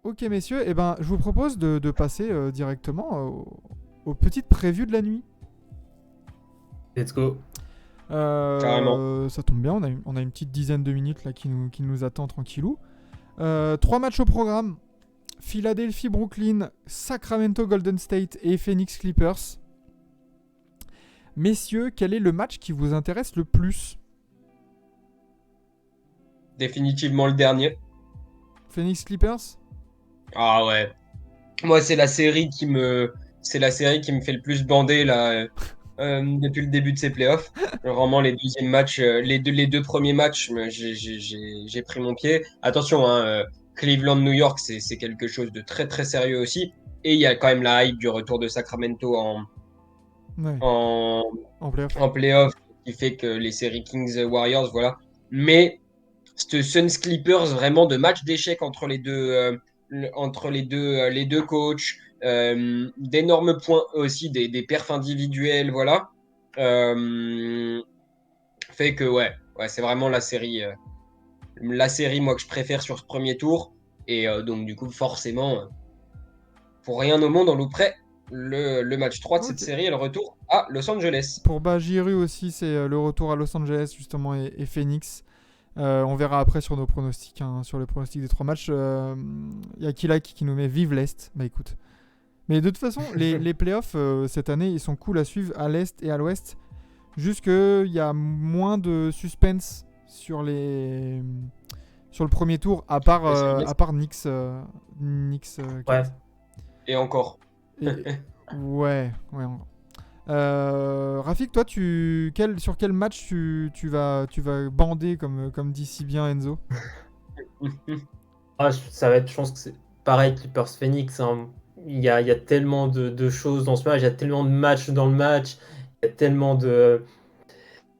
Ok messieurs, eh ben, je vous propose de passer directement aux petites previews de la nuit. Let's go. Carrément. Ça tombe bien, on a une petite dizaine de minutes là qui nous attend tranquillou. 3 matchs au programme. Philadelphie, Brooklyn, Sacramento, Golden State et Phoenix Clippers. Messieurs, quel est le match qui vous intéresse le plus? Définitivement le dernier. Phoenix Clippers? Ah ouais. Moi, c'est la série qui me fait le plus bander là depuis le début de ces playoffs. Vraiment les deuxièmes matchs, les deux premiers matchs, j'ai pris mon pied. Attention, hein, Cleveland-New York, c'est quelque chose de très très sérieux aussi. Et il y a quand même la hype du retour de Sacramento Ouais, en, en playoff. en playoff qui fait que les séries Kings-Warriors, voilà. Mais ce Suns Clippers, vraiment de match d'échecs entre les deux coachs, d'énormes points aussi, des perfs individuels, voilà. Euh, Fait que ouais, c'est vraiment la série moi que je préfère sur ce premier tour. Et donc du coup, forcément, pour rien au monde, on louperait le match 3 de cette Ok. série et le retour à Los Angeles. Pour Bajiru aussi, c'est le retour à Los Angeles justement et Phoenix. On verra après sur nos pronostics, hein, sur les pronostics des 3 matchs. Il y a Kilak qui nous met vive l'Est. Bah écoute. Mais de toute façon, les playoffs cette année, ils sont cool à suivre à l'Est et à l'Ouest. Juste qu'il y a moins de suspense sur le premier tour, à part Knicks. Ouais. Et encore. Et, ouais. Rafik, toi, sur quel match tu vas bander comme dit si bien Enzo? Ça va être, je pense que c'est pareil, Clippers Phoenix. Hein. Il y a tellement de choses dans ce match, il y a tellement de matchs dans le match, il y a tellement de.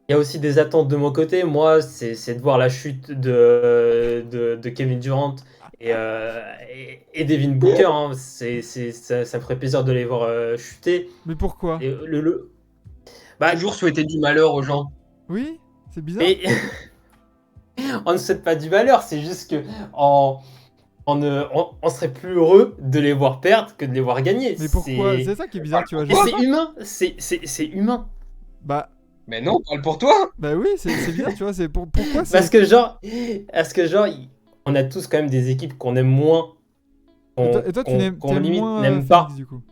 Il y a aussi des attentes de mon côté. Moi, c'est de voir la chute de Kevin Durant et Devin Booker. Hein. Ça me ferait plaisir de les voir chuter. Mais pourquoi? Et bah, Toujours souhaiter du malheur aux gens. Oui? C'est bizarre? mais on ne souhaite pas du malheur, c'est juste que on serait plus heureux de les voir perdre que de les voir gagner. Mais pourquoi? C'est ça qui est bizarre, tu vois. Et c'est humain, c'est humain. Bah, Mais non, parle pour toi. bah oui, c'est bizarre, tu vois. Pourquoi c'est. Parce que genre, on a tous quand même des équipes qu'on aime moins, Et toi, qu'on t'aimes limite moins n'aime Phoenix pas. du coup.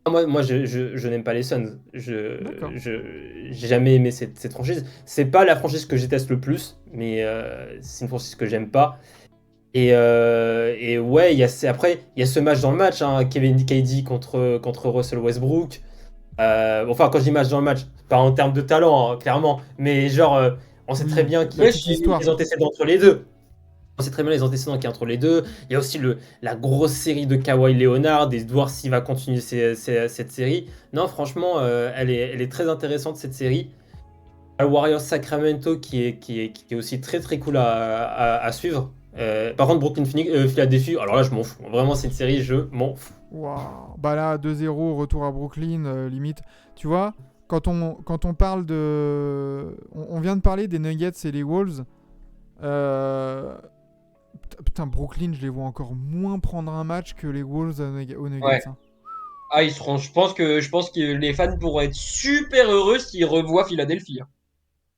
Moi je n'aime pas les Suns. D'accord. J'ai jamais aimé cette franchise. C'est pas la franchise que je déteste le plus, mais c'est une franchise que j'aime pas. Et ouais, après, il y a ce match dans le match, hein, Kevin KD contre Russell Westbrook. Enfin, quand je dis match dans le match, pas en termes de talent, hein, clairement, mais genre, on sait Oui, très bien la Ouais, petite histoire. les antécédents entre les deux. On sait très bien les antécédents qu'il y a entre les deux. Il y a aussi la grosse série de Kawhi Leonard et de voir s'il va continuer cette série. Non, franchement, elle est très intéressante cette série. Le Warriors Sacramento qui est aussi très très cool à suivre. Par contre, Brooklyn Philadelphie, alors là je m'en fous. Vraiment, cette série, je m'en fous. Waouh. Bah là, 2-0, retour à Brooklyn, limite. Tu vois, quand on parle de. On vient de parler des Nuggets et les Wolves. Euh, Putain, Brooklyn, je les vois encore moins prendre un match que les Wolves aux ouais. Nuggets. Hein. Ah, je pense que les fans pourraient être super heureux s'ils revoient Philadelphie, hein.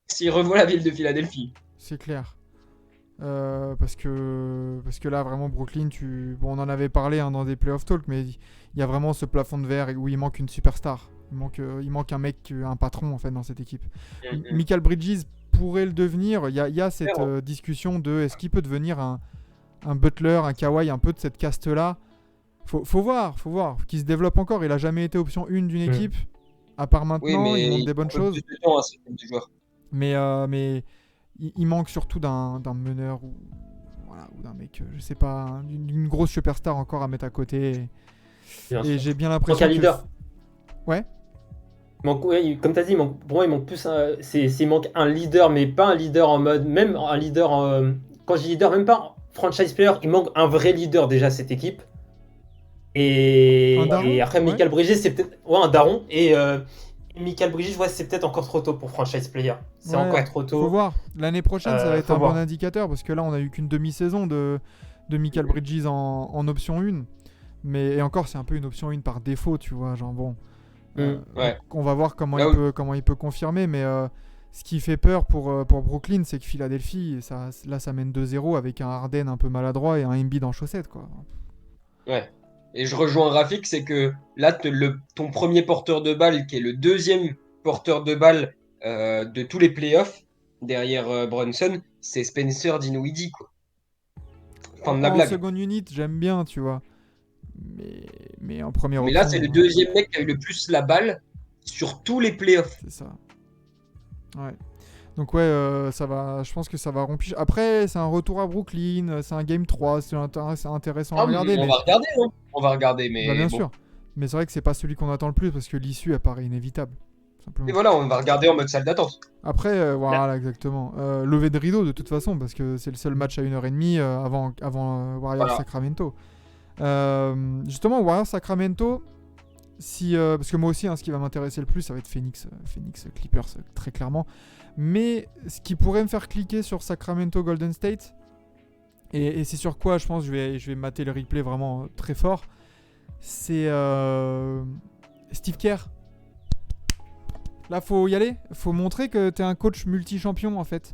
S'ils revoient la ville de Philadelphie. C'est clair. Parce que là, vraiment, Brooklyn, bon, on en avait parlé hein, dans des playoff talks, mais il y a vraiment ce plafond de verre où il manque une superstar. Il manque un mec, un patron en fait dans cette équipe. Michael Bridges pourrait le devenir. Il y a cette discussion de est-ce qu'il peut devenir un Butler, un Kawhi, un peu de cette caste-là. Faut voir, qu'il se développe encore. Il a jamais été option 1 d'une équipe, à part Oui, maintenant, il mais montre il des faut un bonnes peu plus choses. de temps à ce type de joueur. Mais il manque surtout d'un meneur ou d'un mec, je sais pas, d'une grosse superstar encore à mettre à côté. Bien Et sûr. j'ai bien Il manque l'impression un que. leader. Ouais. Ouais, comme tu as dit, pour moi, il manque plus il manque un leader, mais pas un leader en mode. Même un leader. Quand je dis leader, même pas franchise player, il manque un vrai leader déjà à cette équipe. Un Et daron. après, Ouais. Michael Bridges, c'est peut-être. Ouais, un daron. Et Michael Bridges, ouais, c'est peut-être encore trop tôt pour franchise player. C'est encore Ouais. trop Faut tôt. voir. L'année prochaine, ça va être Faut un bon voir. indicateur parce que là, on a eu qu'une demi-saison de de Mikal Bridges en option 1. Mais et encore, c'est un peu une option 1 par défaut, tu vois. Genre, bon. Ouais. On va voir comment, Là comment il peut confirmer. Mais ce qui fait peur pour Brooklyn, c'est que Philadelphie, ça mène 2-0 avec un Harden un peu maladroit et un Embiid en chaussettes, quoi. Ouais. Et je rejoins Rafik, c'est que là, ton premier porteur de balle, qui est le deuxième porteur de balle de tous les playoffs, derrière Brunson, c'est Spencer Dinwiddie, quoi. Fin de la En blague. second unit, j'aime bien, tu vois. Mais en première Mais là, option, c'est le deuxième mec qui a eu le plus la balle sur tous les playoffs. c'est ça. Ouais. Donc ouais, ça va. Je pense que ça va rompre. Après, c'est un retour à Brooklyn, c'est un game 3, c'est intéressant à Ah, regarder. on Mais... va regarder, hein. On va regarder, Bah, mais bien bon. sûr. Mais c'est vrai que c'est pas celui qu'on attend le plus parce que l'issue apparaît inévitable. Simplement. Et voilà, on va regarder en mode salle d'attente. Après, voilà, exactement. Lever de rideau de toute façon, parce que c'est le seul match à 1h30 avant Warriors Voilà. Sacramento. Justement, Warriors Sacramento, parce que moi aussi, ce qui va m'intéresser le plus, ça va être Phoenix Clippers, très clairement. Mais ce qui pourrait me faire cliquer sur Sacramento Golden State, et c'est sur quoi je pense je vais mater le replay vraiment très fort, c'est Steve Kerr. Là, faut y aller. Faut montrer que t'es un coach multi-champion, en fait.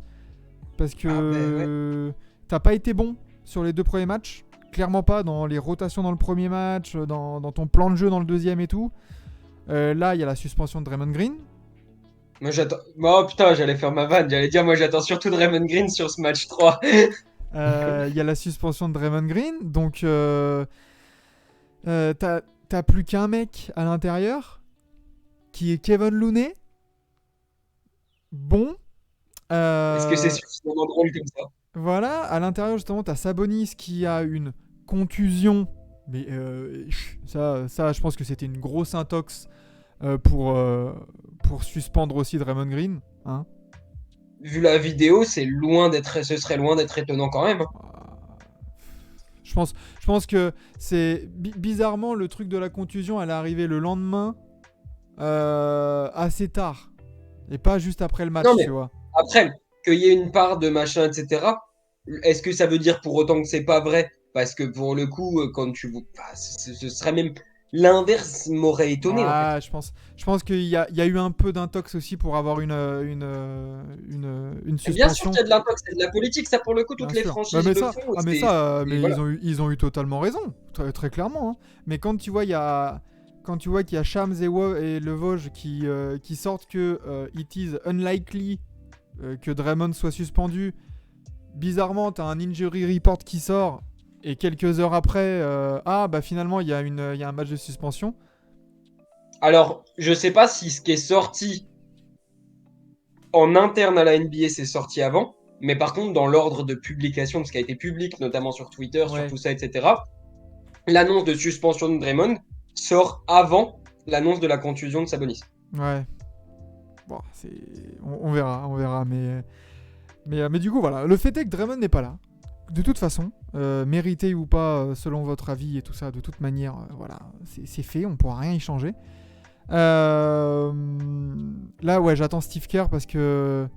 Parce que t'as pas été bon sur les 2 premiers matchs. Clairement pas dans les rotations dans le premier match, dans ton plan de jeu dans le deuxième et tout. Là, il y a la suspension de Draymond Green. Moi, j'attends. Oh putain, j'allais faire ma vanne. J'allais dire, moi, j'attends surtout Draymond Green sur ce match 3. Il y a la suspension de Draymond Green. Donc, t'as plus qu'un mec à l'intérieur qui est Kevin Looney. Bon. Est-ce que c'est suffisamment drôle comme ça? Voilà, à l'intérieur justement, t'as Sabonis qui a une contusion, mais ça, je pense que c'était une grosse intox pour suspendre aussi Draymond Green. Hein. Vu la vidéo, ce serait loin d'être étonnant quand même. Je pense que c'est bizarrement le truc de la contusion, elle est arrivée le lendemain, assez tard, et pas juste après le match, Non, mais tu vois. après, qu'il y ait une part de machin, etc. Est-ce que ça veut dire pour autant que c'est pas vrai? Parce que pour le coup, quand tu... Enfin, ce serait même... L'inverse m'aurait étonné, en fait. Ouais, je pense qu'il y a eu un peu d'intox aussi pour avoir une Et bien sûr suspension. qu'il y a de l'impact, c'est de la politique, ça pour le coup, toutes Bien les sûr. franchises Mais le ça, font. mais Et voilà. ils ont eu totalement raison, très, très clairement. Hein. Mais quand tu vois, quand tu vois qu'il y a Shams et Le Vosges qui sortent que it is unlikely que Draymond soit suspendu, bizarrement, t'as un injury report qui sort et quelques heures après, bah finalement il y a un match de suspension. Alors, je sais pas si ce qui est sorti en interne à la NBA, c'est sorti avant, mais par contre, dans l'ordre de publication, de ce qui a été public, notamment sur Twitter, sur Ouais. tout ça, etc., l'annonce de suspension de Draymond sort avant l'annonce de la contusion de Sabonis. Ouais. Bon, on verra, mais du coup voilà, le fait est que Draymond n'est pas là. De toute façon, mérité ou pas, selon votre avis et tout ça, de toute manière, voilà, c'est fait, on pourra rien y changer. Là, ouais, j'attends Steve Kerr parce que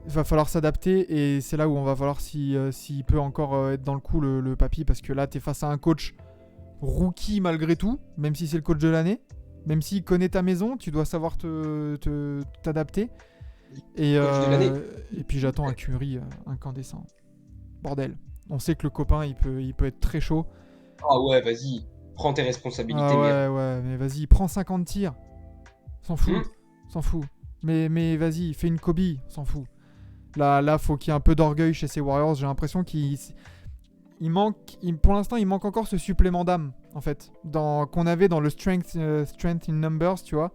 il va falloir s'adapter et c'est là où on va voir s'il peut encore être dans le coup le papy, parce que là, t'es face à un coach rookie malgré tout, même si c'est le coach de l'année, même s'il connaît ta maison, tu dois savoir t'adapter. Et puis j'attends un Curry incandescent. Bordel. On sait que le copain, il peut être très chaud. Ah ouais, vas-y, prends tes responsabilités, Ah merde. ouais, mais vas-y, prends 50 tirs. S'en fout, s'en fout. Mais vas-y, fais une Kobe, s'en fout. Là, faut qu'il y ait un peu d'orgueil chez ces Warriors. J'ai l'impression pour l'instant, il manque encore ce supplément d'âme, en fait, qu'on avait dans le strength in numbers, tu vois.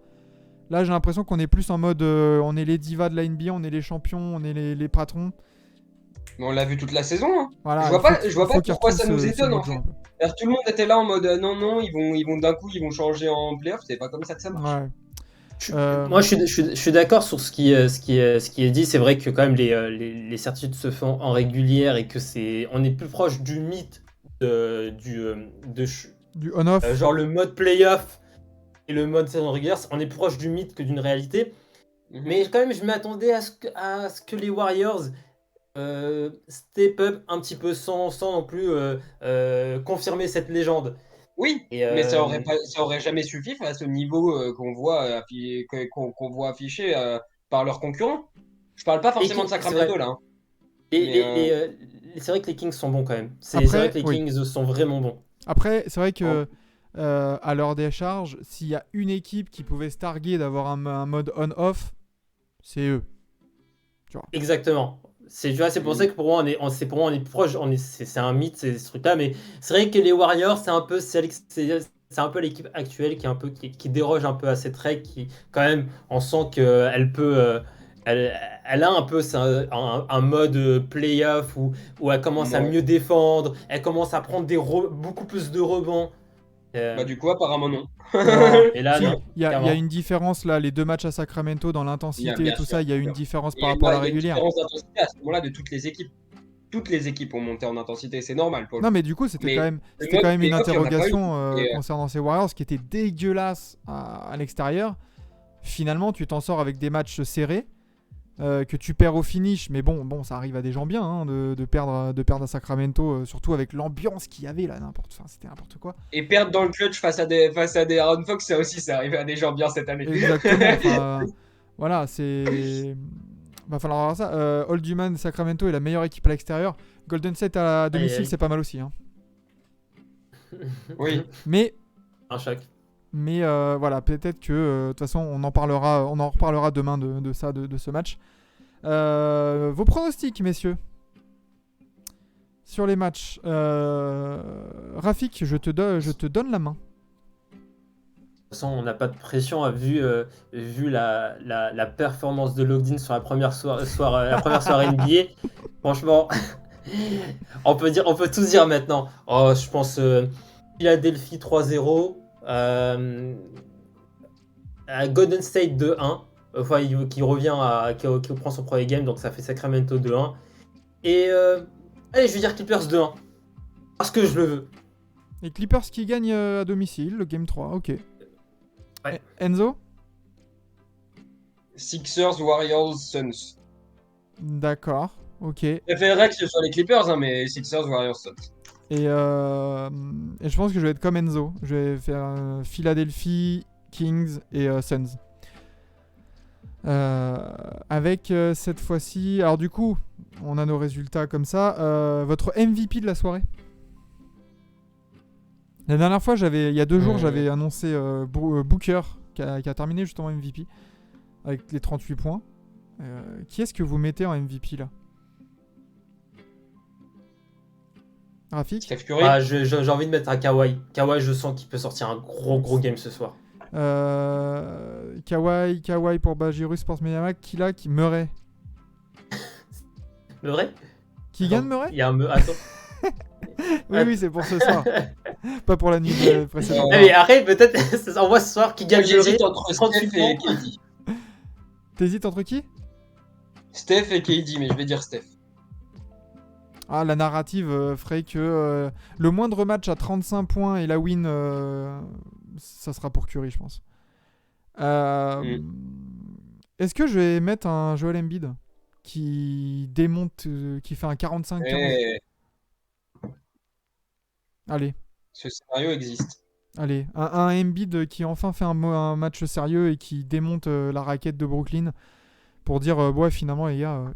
Là, j'ai l'impression qu'on est plus en mode, on est les divas de la NBA, on est les champions, on est les patrons. Mais on l'a vu toute la saison. Hein. Voilà, je vois pas pourquoi ça nous étonne en fait. Alors, tout le monde était là en mode non, ils vont d'un coup, ils vont changer en playoff. C'est pas comme ça que ça marche. Ouais. Moi, je suis d'accord sur ce qui est dit. C'est vrai que quand même les certitudes se font en régulière et que on est plus proche du mythe du on-off. Genre le mode playoff et le mode saison régulière, on est plus proche du mythe que d'une réalité. Mais quand même, je m'attendais à ce que les Warriors step up un petit peu sans non plus confirmer cette légende. Oui, Et, mais ça aurait jamais suffi face au niveau qu'on voit, qu'on voit affiché par leurs concurrents. Je parle pas forcément de c'est vrai. Sacramento là, hein, Et, mais c'est vrai que les Kings sont bons quand même. C'est vrai Après, que les oui. Kings sont vraiment bons. Après, c'est vrai que à leur décharge, s'il y a une équipe qui pouvait se targuer d'avoir un mode on-off, c'est eux. Exactement. Tu vois, c'est pour ça que pour moi, on est proche. C'est un mythe, ce truc-là. Mais c'est vrai que les Warriors, c'est un peu c'est un peu l'équipe actuelle qui déroge un peu à cette règle. Qui, quand même, on sent qu'elle peut. Elle a un peu un mode playoff où elle commence à moi, mieux défendre. Elle commence à prendre beaucoup plus de rebonds. bah du coup apparemment non. Non. Et là, Si, non. il y a Clairement. une différence là, les 2 matchs à Sacramento dans l'intensité et Bien tout sûr, ça, il y a bien une sûr. différence Il par y a rapport à la il y a une régulière. différence d'intensité à ce moment-là de toutes les équipes. Toutes les équipes ont monté en intensité, c'est normal pour le Non, coup. mais du coup, c'était Mais quand même, le c'était quand mode même une playoff, il y en a pas eu. interrogation Et, concernant ces Warriors qui était dégueulasse à l'extérieur. Finalement, tu t'en sors avec des matchs serrés que tu perds au finish. Mais bon, ça arrive à des gens bien hein, de perdre à Sacramento, surtout avec l'ambiance qu'il y avait là, c'était n'importe quoi. et perdre dans le clutch face à des Aaron Fox, ça aussi, c'est arrivé à des gens bien cette année. Exactement. Enfin, voilà, c'est. Va falloir voir ça. Old Human, Sacramento est la meilleure équipe à l'extérieur. Golden State à Aïe, domicile, aïe. c'est pas mal aussi. Hein. Oui. Mais Un choc. voilà, peut-être que de toute façon, on en reparlera demain de ça, de ce match. Vos pronostics, messieurs, sur les matchs. Rafik, je te donne la main. De toute façon, on n'a pas de pression vu la performance de Logdin sur la première soirée NBA. Franchement, on peut tout dire maintenant. Oh, je pense Philadelphie 3-0, à Golden State 2-1, enfin, qui prend son premier game, donc ça fait Sacramento 2-1. Et allez, je vais dire Clippers 2-1. Parce que je le veux. Les Clippers qui gagnent à domicile, le game 3, ok. Ouais. Enzo? Sixers, Warriors, Suns. D'accord, ok. Je préférerais que ce soit les Clippers, hein, mais Sixers, Warriors, Suns. Et je pense que je vais être comme Enzo. Je vais faire Philadelphie, Kings et Suns. Avec cette fois-ci... Alors du coup, on a nos résultats comme ça. Votre MVP de la soirée? La dernière fois, il y a 2 jours, j'avais annoncé Booker qui a terminé justement MVP avec les 38 points. Qui est-ce que vous mettez en MVP là? Rafik? Steph Curry. Ah, j'ai envie de mettre un Kawhi. Kawhi, je sens qu'il peut sortir un gros game ce soir. Kawhi pour Bajirus Sports Mediamac. Qui Murray? Murray? Qui gagne Murray? Il y a un Attends. Oui, c'est pour ce soir. Pas pour la nuit précédente. Ah, mais après, peut-être, on voit ce soir qui gagne Murray. J'hésite entre 38 Steph et points. KD. T'hésites entre qui? Steph et KD, mais je vais dire Steph. Ah, la narrative ferait que le moindre match à 35 points et la win, ça sera pour Curry, je pense. Est-ce que je vais mettre un Joel Embiid qui démonte, qui fait un 45-15? Et Allez, ce scénario existe. un Embiid qui enfin fait un match sérieux et qui démonte la raquette de Brooklyn pour dire ouais, finalement les gars,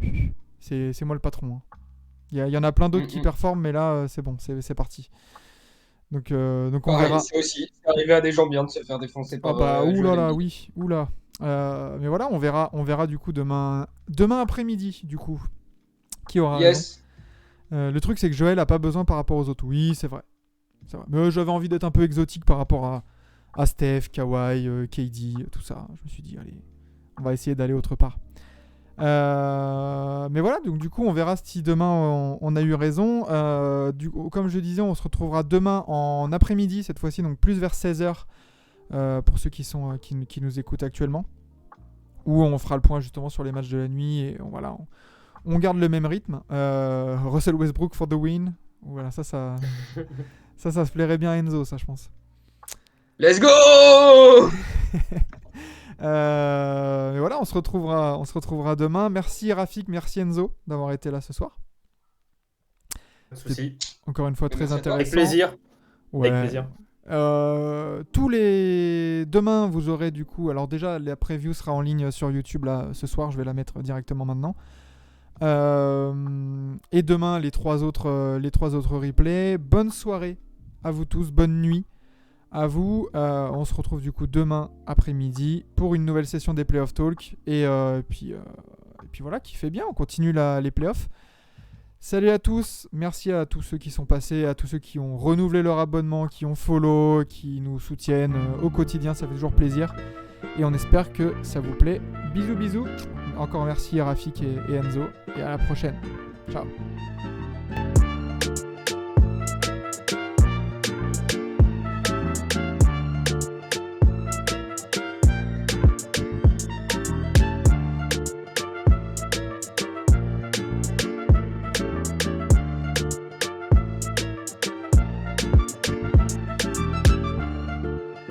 c'est moi le patron. Hein. Il y en a plein d'autres qui performent, mais là c'est bon, c'est parti. Donc on verra. C'est aussi arrivé à des gens bien de se faire défoncer par. Ah bah oulala, Embiid. oui, oula. Mais voilà, on verra du coup demain après-midi du coup qui aura raison. Yes. Le truc c'est que Joël a pas besoin par rapport aux autres. Oui, c'est vrai. Mais j'avais envie d'être un peu exotique par rapport à Steph, Kawhi, KD, tout ça. Je me suis dit allez, on va essayer d'aller autre part. Mais voilà, donc du coup on verra si demain on a eu raison. Comme je disais, on se retrouvera demain en après-midi cette fois-ci, donc plus vers 16h pour ceux qui nous écoutent actuellement, où on fera le point justement sur les matchs de la nuit et on garde le même rythme. Russell Westbrook for the win. Voilà, ça se plairait bien à Enzo, ça je pense. Let's go. Mais voilà, on se retrouvera demain. Merci Rafik, merci Enzo d'avoir été là ce soir. Pas de souci. Encore une fois, très Merci à toi. intéressant. Avec plaisir. Ouais. Avec plaisir. Demain, vous aurez du coup. Alors, déjà, la preview sera en ligne sur YouTube là, ce soir. Je vais la mettre directement maintenant. Et demain, les trois autres replays. Bonne soirée à vous tous. Bonne nuit à vous. On se retrouve du coup demain après-midi pour une nouvelle session des Playoff Talk. Et puis voilà, qui fait bien. On continue les playoffs. Salut à tous, merci à tous ceux qui sont passés, à tous ceux qui ont renouvelé leur abonnement, qui ont follow, qui nous soutiennent au quotidien, ça fait toujours plaisir. Et on espère que ça vous plaît. Bisous bisous. Encore merci à Rafik et Enzo. Et à la prochaine. Ciao.